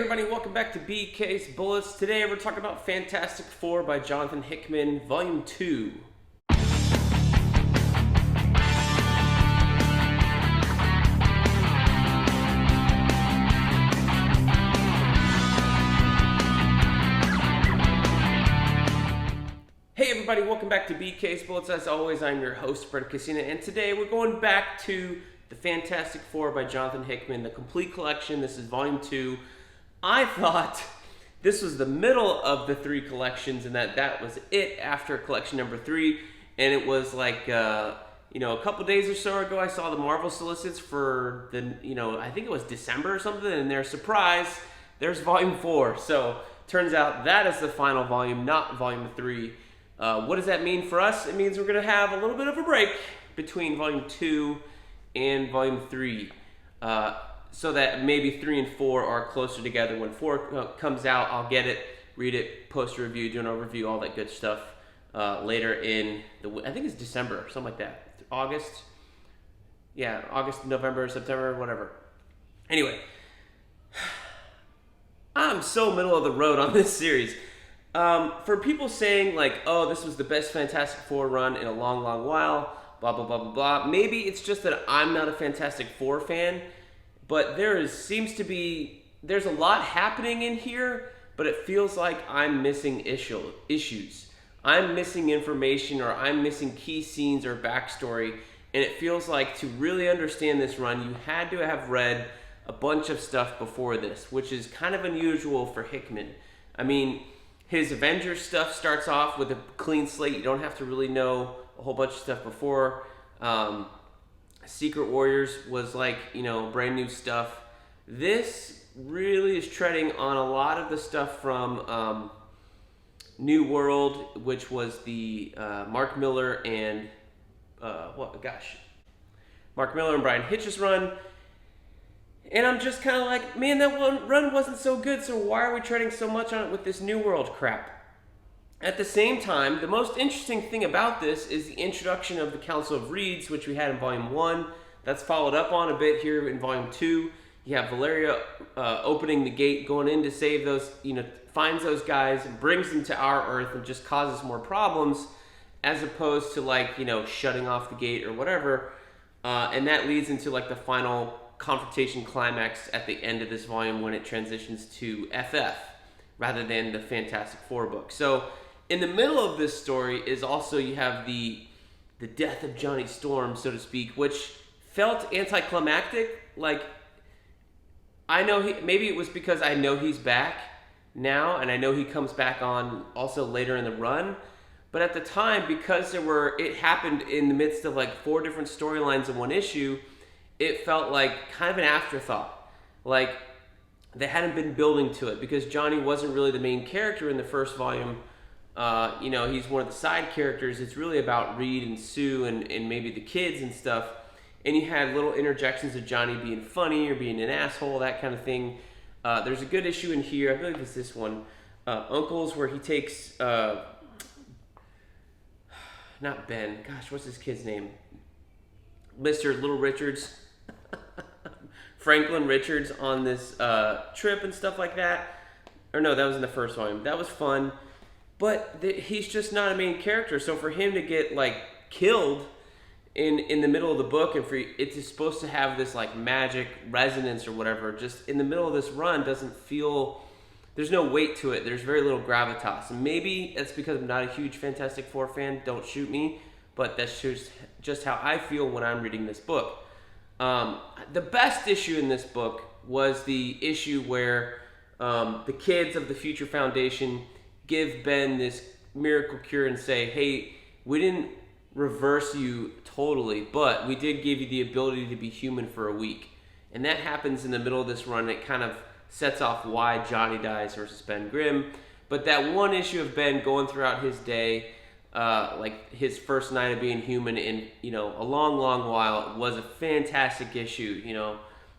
everybody, welcome back to BK's Bullets. Today we're talking about Fantastic Four by Jonathan Hickman, Volume 2. Hey everybody, welcome back to BK's Bullets. As always, I'm your host, Brent, and today we're going back to the Fantastic Four by Jonathan Hickman, the complete collection. This is Volume 2. I thought this was the middle of the three collections and that was it after collection number 3. And it was like, a couple days or so ago, I saw the Marvel solicits for the, I think it was December or something, and their surprise, there's Volume 4. So turns out that is the final volume, not Volume 3. What does that mean for us? It means we're going to have a little bit of a break between Volume 2 and Volume 3. So that maybe 3 and 4 are closer together. When 4 comes out, I'll get it, read it, post a review, do an overview, all that good stuff later in I think it's December, something like that. August, November, September, whatever. Anyway, I'm so middle of the road on this series. For people saying like, oh, this was the best Fantastic Four run in a long, long while, blah, blah, blah, blah, blah. Maybe it's just that I'm not a Fantastic Four fan. But there's a lot happening in here, but it feels like I'm missing issues. I'm missing information, or I'm missing key scenes or backstory, and it feels like to really understand this run, you had to have read a bunch of stuff before this, which is kind of unusual for Hickman. I mean, his Avengers stuff starts off with a clean slate. You don't have to really know a whole bunch of stuff before. Secret Warriors was like, brand new stuff. This really is treading on a lot of the stuff from New World, which was the Mark Millar and Mark Millar and Brian Hitch's run. And I'm just kind of like, man, that one run wasn't so good, so why are we treading so much on it with this New World crap? At the same time, the most interesting thing about this is the introduction of the Council of Reeds, which we had in Volume 1. That's followed up on a bit here in Volume 2. You have Valeria opening the gate, going in to save those, finds those guys and brings them to our Earth and just causes more problems, as opposed to shutting off the gate or whatever. And that leads into the final confrontation climax at the end of this volume when it transitions to FF rather than the Fantastic Four book. So in the middle of this story is also you have the death of Johnny Storm, so to speak, which felt anticlimactic. I know maybe it was because I know he's back now, and I know he comes back on also later in the run. But at the time, because it happened in the midst of 4 different storylines in one issue, it felt like kind of an afterthought. They hadn't been building to it because Johnny wasn't really the main character in the first volume. He's one of the side characters. It's really about Reed and Sue and maybe the kids and stuff. And you had little interjections of Johnny being funny or being an asshole, that kind of thing. There's a good issue in here. I believe it's this one. Uncles, where he takes... not Ben. Gosh, what's his kid's name? Mr. Little Richards. Franklin Richards on this trip and stuff like that. Or no, that was in the first volume. That was fun. But he's just not a main character. So for him to get killed in the middle of the book, and for it's supposed to have this magic resonance or whatever, just in the middle of this run doesn't feel, there's no weight to it. There's very little gravitas. And maybe that's because I'm not a huge Fantastic Four fan. Don't shoot me. But that's just how I feel when I'm reading this book. The best issue in this book was the issue where the kids of the Future Foundation give Ben this miracle cure and say, hey, we didn't reverse you totally, but we did give you the ability to be human for a week. And that happens in the middle of this run. It kind of sets off why Johnny dies versus Ben Grimm. But that one issue of Ben going throughout his day, his first night of being human in, a long, long while, was a fantastic issue.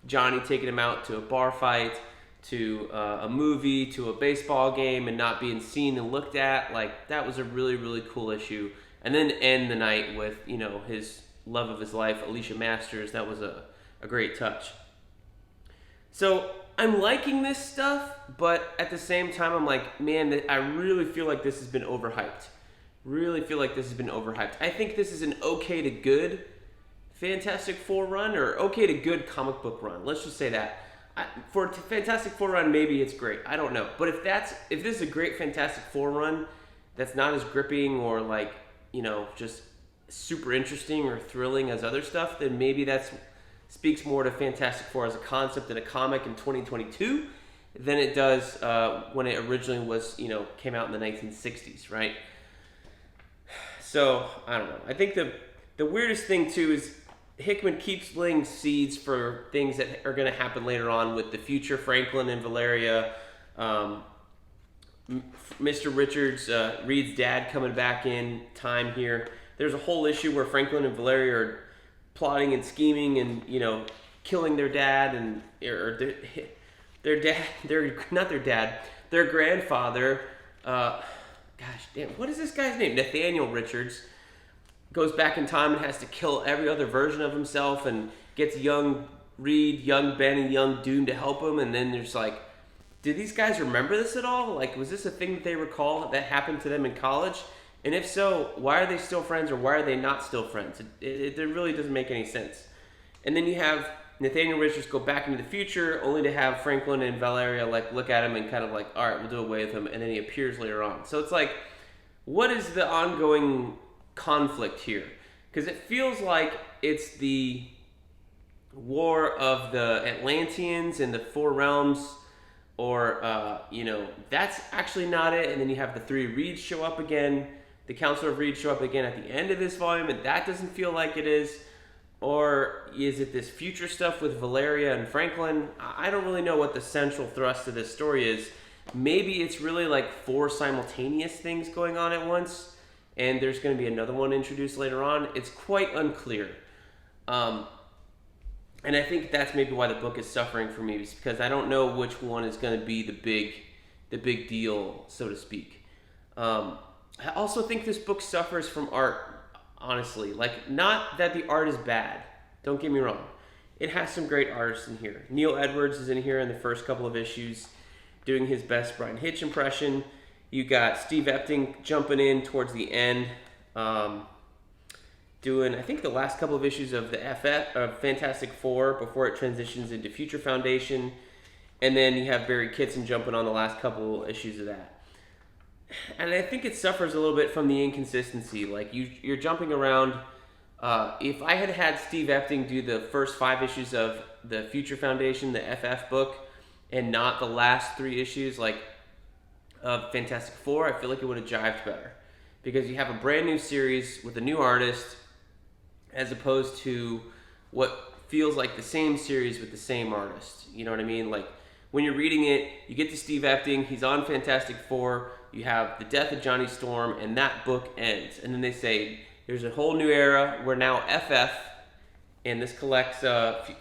Johnny taking him out to a bar fight, to a movie, to a baseball game, and not being seen and looked at. That was a really, really cool issue. And then end the night with, his love of his life, Alicia Masters. That was a great touch. So I'm liking this stuff, but at the same time, I'm like, man, I really feel like this has been overhyped. I think this is an okay to good Fantastic Four run, or okay to good comic book run. Let's just say that. For a Fantastic Four run, maybe it's great. I don't know. But if this is a great Fantastic Four run that's not as gripping or like, just super interesting or thrilling as other stuff, then maybe that speaks more to Fantastic Four as a concept in a comic in 2022 than it does when it originally was, came out in the 1960s, right? So, I don't know. I think the weirdest thing, too, is Hickman keeps laying seeds for things that are going to happen later on with the future Franklin and Valeria, Mr. Richards, Reed's dad coming back in time here. There's a whole issue where Franklin and Valeria are plotting and scheming and, killing their dad and their grandfather. Gosh damn, what is this guy's name? Nathaniel Richards goes back in time and has to kill every other version of himself and gets young Reed, young Ben, and young Doom to help him. And then there's like, did these guys remember this at all? Like, was this a thing that they recall that happened to them in college? And if so, why are they still friends, or why are they not still friends? It really doesn't make any sense. And then you have Nathaniel Richards go back into the future, only to have Franklin and Valeria like look at him and kind of like, all right, we'll do away with him. And then he appears later on. So it's like, what is the ongoing conflict here? Because it feels like it's the war of the Atlanteans and the Four Realms, or that's actually not it. And then you have the three Reeds show up again, the Council of Reeds show up again at the end of this volume, and that doesn't feel like it is. Or is it this future stuff with Valeria and Franklin? I don't really know what the central thrust of this story is. Maybe it's really like four simultaneous things going on at once, and there's going to be another one introduced later on. It's quite unclear. And I think that's maybe why the book is suffering for me, is because I don't know which one is going to be the big deal, so to speak. I also think this book suffers from art, honestly. Like, not that the art is bad. Don't get me wrong. It has some great artists in here. Neil Edwards is in here in the first couple of issues, doing his best Brian Hitch impression. You got Steve Epting jumping in towards the end, doing, I think, the last couple of issues of the FF of Fantastic Four before it transitions into Future Foundation. And then you have Barry Kitson jumping on the last couple issues of that. And I think it suffers a little bit from the inconsistency. Like, you're jumping around. If I had Steve Epting do the first 5 issues of the Future Foundation, the FF book, and not the last 3 issues like of Fantastic Four, I feel like it would have jived better. Because you have a brand new series with a new artist, as opposed to what feels like the same series with the same artist. You know what I mean? Like, when you're reading it, you get to Steve Epting, he's on Fantastic Four, you have the death of Johnny Storm, and that book ends. And then they say, there's a whole new era, we're now FF, and this collects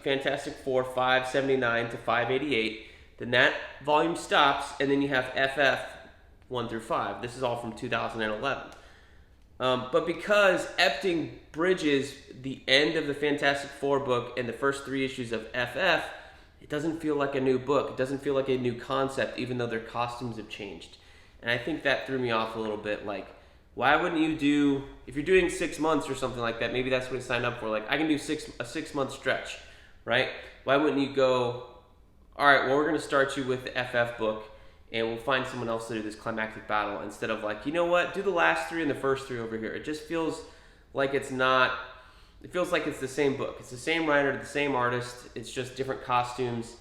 Fantastic Four 579 to 588. Then that volume stops, and then you have FF 1 through 5. This is all from 2011. But because Epting bridges the end of the Fantastic Four book and the first 3 issues of FF, it doesn't feel like a new book. It doesn't feel like a new concept, even though their costumes have changed. And I think that threw me off a little bit. Like, why wouldn't you do, if you're doing 6 months or something like that, maybe that's what you signed up for. Like, I can do a 6-month stretch, right? Why wouldn't you go, all right, well, we're going to start you with the FF book, and we'll find someone else to do this climactic battle, instead of like, you know what, do the last 3 and the first 3 over here. It just feels like it's not, it feels like it's the same book. It's the same writer, the same artist. It's just different costumes,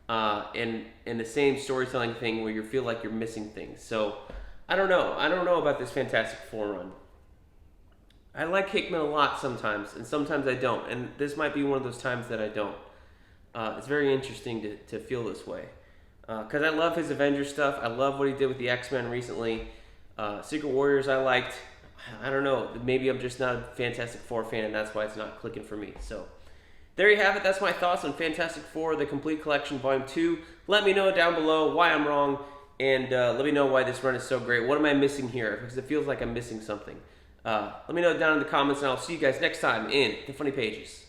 and the same storytelling thing where you feel like you're missing things. So I don't know. I don't know about this Fantastic Four run. I like Hickman a lot sometimes, and sometimes I don't. And this might be one of those times that I don't. It's very interesting to feel this way. Because I love his Avengers stuff. I love what he did with the X-Men recently. Secret Warriors I liked. I don't know. Maybe I'm just not a Fantastic Four fan, and that's why it's not clicking for me. So there you have it. That's my thoughts on Fantastic Four, the Complete Collection, Volume 2. Let me know down below why I'm wrong, and let me know why this run is so great. What am I missing here? Because it feels like I'm missing something. Let me know down in the comments, and I'll see you guys next time in the Funny Pages.